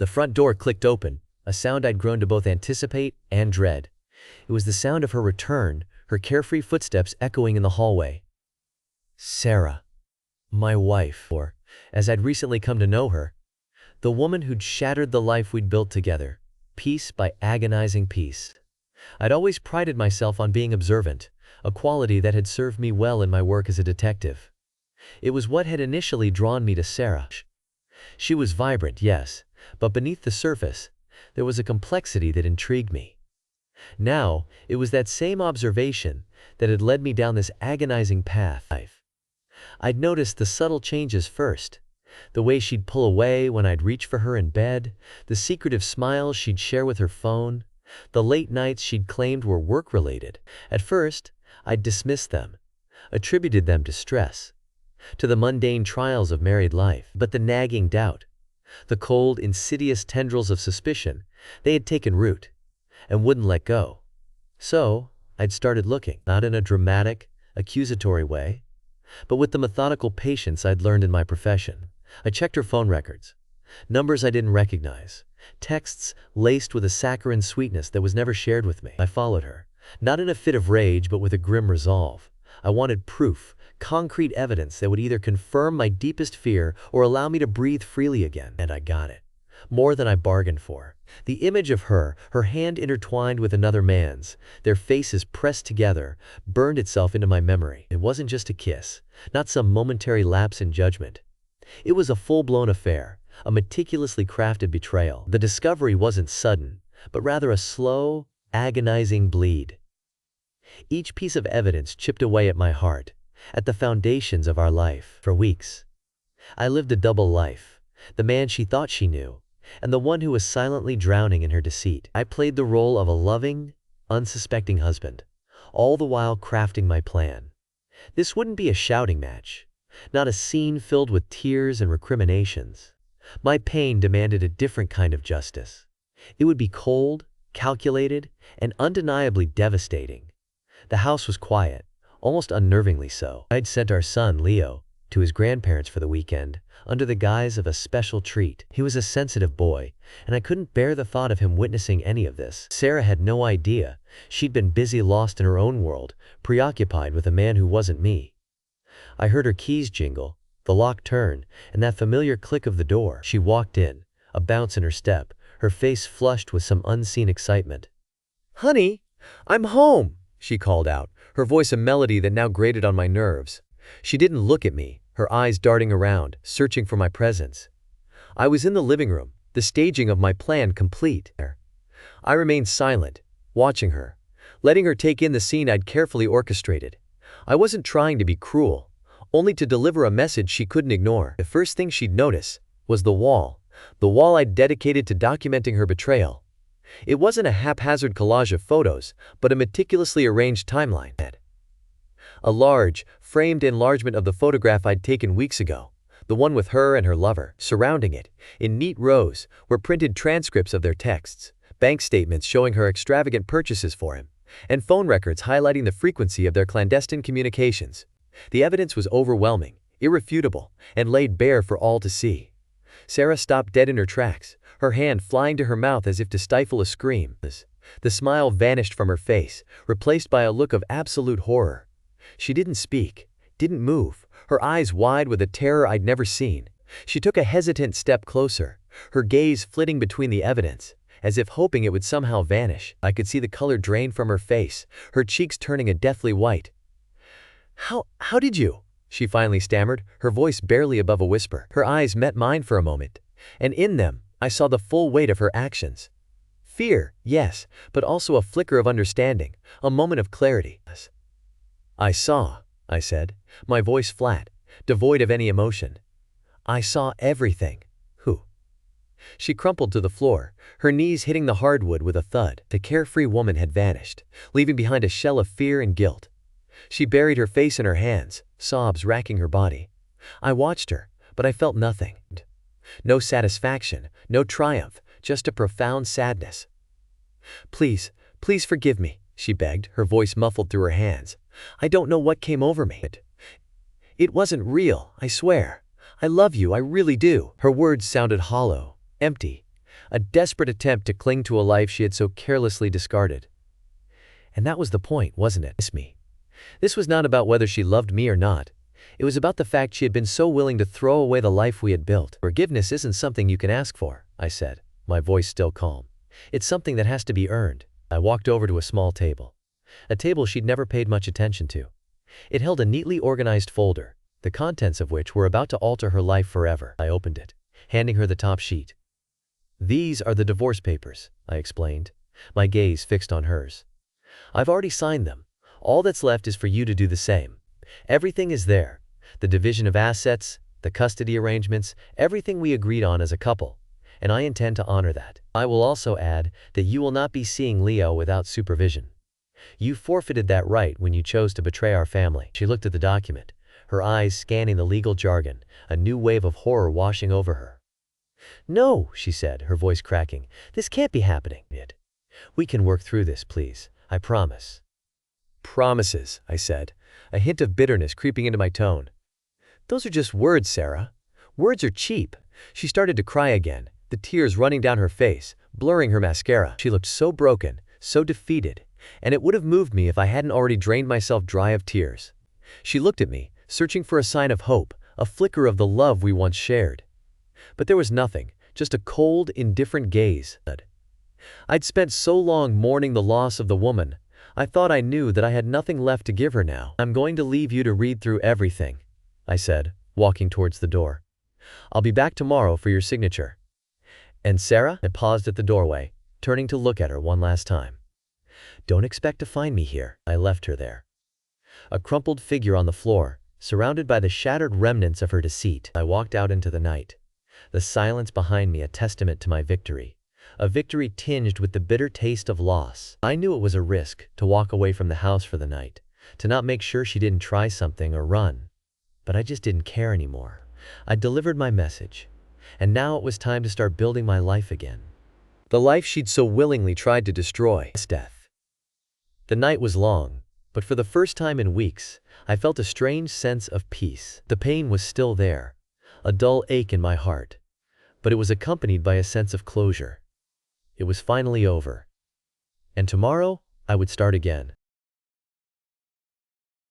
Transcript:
The front door clicked open, a sound I'd grown to both anticipate and dread. It was the sound of her return, her carefree footsteps echoing in the hallway. Sarah. My wife, or, as I'd recently come to know her, the woman who'd shattered the life we'd built together, piece by agonizing piece. I'd always prided myself on being observant, a quality that had served me well in my work as a detective. It was what had initially drawn me to Sarah. She was vibrant, yes, but beneath the surface, there was a complexity that intrigued me. Now, it was that same observation that had led me down this agonizing path. I'd noticed the subtle changes first. The way she'd pull away when I'd reach for her in bed, the secretive smiles she'd share with her phone, the late nights she'd claimed were work-related. At first, I'd dismissed them, attributed them to stress, to the mundane trials of married life. But the nagging doubt, the cold, insidious tendrils of suspicion, they had taken root and wouldn't let go. So, I'd started looking, not in a dramatic, accusatory way, but with the methodical patience I'd learned in my profession. I checked her phone records, numbers I didn't recognize, texts laced with a saccharine sweetness that was never shared with me. I followed her, not in a fit of rage but with a grim resolve. I wanted proof, concrete evidence that would either confirm my deepest fear or allow me to breathe freely again. And I got it. More than I bargained for. The image of her, her hand intertwined with another man's, their faces pressed together, burned itself into my memory. It wasn't just a kiss, not some momentary lapse in judgment. It was a full-blown affair, a meticulously crafted betrayal. The discovery wasn't sudden, but rather a slow, agonizing bleed. Each piece of evidence chipped away at my heart, at the foundations of our life. For weeks, I lived a double life, the man she thought she knew, and the one who was silently drowning in her deceit. I played the role of a loving, unsuspecting husband, all the while crafting my plan. This wouldn't be a shouting match, not a scene filled with tears and recriminations. My pain demanded a different kind of justice. It would be cold, calculated, and undeniably devastating. The house was quiet, almost unnervingly so. I'd sent our son, Leo, to his grandparents for the weekend, under the guise of a special treat. He was a sensitive boy, and I couldn't bear the thought of him witnessing any of this. Sarah had no idea. She'd been busy, lost in her own world, preoccupied with a man who wasn't me. I heard her keys jingle, the lock turn, and that familiar click of the door. She walked in, a bounce in her step, her face flushed with some unseen excitement. "Honey, I'm home," she called out, her voice a melody that now grated on my nerves. She didn't look at me, her eyes darting around, searching for my presence. I was in the living room, the staging of my plan complete. I remained silent, watching her, letting her take in the scene I'd carefully orchestrated. I wasn't trying to be cruel, only to deliver a message she couldn't ignore. The first thing she'd notice was the wall I'd dedicated to documenting her betrayal. It wasn't a haphazard collage of photos, but a meticulously arranged timeline. A large, framed enlargement of the photograph I'd taken weeks ago, the one with her and her lover. Surrounding it, in neat rows, were printed transcripts of their texts, bank statements showing her extravagant purchases for him, and phone records highlighting the frequency of their clandestine communications. The evidence was overwhelming, irrefutable, and laid bare for all to see. Sarah stopped dead in her tracks, her hand flying to her mouth as if to stifle a scream. The smile vanished from her face, replaced by a look of absolute horror. She didn't speak, didn't move, her eyes wide with a terror I'd never seen. She took a hesitant step closer, her gaze flitting between the evidence, as if hoping it would somehow vanish. I could see the color drain from her face, her cheeks turning a deathly white. How did you?" she finally stammered, her voice barely above a whisper. Her eyes met mine for a moment, and in them, I saw the full weight of her actions. Fear, yes, but also a flicker of understanding, a moment of clarity. "I saw," I said, my voice flat, devoid of any emotion. "I saw everything." "Who?" She crumpled to the floor, her knees hitting the hardwood with a thud. The carefree woman had vanished, leaving behind a shell of fear and guilt. She buried her face in her hands, sobs racking her body. I watched her, but I felt nothing. No satisfaction, no triumph, just a profound sadness. Please forgive me," she begged, her voice muffled through her hands. "I don't know what came over me. It wasn't real, I swear. I love you, I really do." Her words sounded hollow, empty, a desperate attempt to cling to a life she had so carelessly discarded. And that was the point, wasn't it? Miss me. This was not about whether she loved me or not. It was about the fact she had been so willing to throw away the life we had built. Forgiveness isn't something you can ask for, I said, my voice still calm. It's something that has to be earned. I walked over to a small table. A table she'd never paid much attention to. It held a neatly organized folder, the contents of which were about to alter her life forever. I opened it, handing her the top sheet. These are the divorce papers, I explained, my gaze fixed on hers. I've already signed them. All that's left is for you to do the same. Everything is there. The division of assets, the custody arrangements, everything we agreed on as a couple. And I intend to honor that. I will also add that you will not be seeing Leo without supervision. You forfeited that right when you chose to betray our family. She looked at the document, her eyes scanning the legal jargon, a new wave of horror washing over her. No, she said, her voice cracking. This can't be happening. We can work through this, please. I promise. Promises, I said, a hint of bitterness creeping into my tone. Those are just words, Sarah. Words are cheap. She started to cry again, the tears running down her face, blurring her mascara. She looked so broken, so defeated, and it would have moved me if I hadn't already drained myself dry of tears. She looked at me, searching for a sign of hope, a flicker of the love we once shared. But there was nothing, just a cold, indifferent gaze. I'd spent so long mourning the loss of the woman, I thought I knew that I had nothing left to give her now. I'm going to leave you to read through everything, I said, walking towards the door. I'll be back tomorrow for your signature. And Sarah? I paused at the doorway, turning to look at her one last time. Don't expect to find me here. I left her there. A crumpled figure on the floor, surrounded by the shattered remnants of her deceit. I walked out into the night. The silence behind me a testament to my victory. A victory tinged with the bitter taste of loss. I knew it was a risk to walk away from the house for the night, to not make sure she didn't try something or run. But I just didn't care anymore. I delivered my message, and now it was time to start building my life again. The life she'd so willingly tried to destroy. Death. The night was long, but for the first time in weeks, I felt a strange sense of peace. The pain was still there, a dull ache in my heart, but it was accompanied by a sense of closure. It was finally over. And tomorrow, I would start again.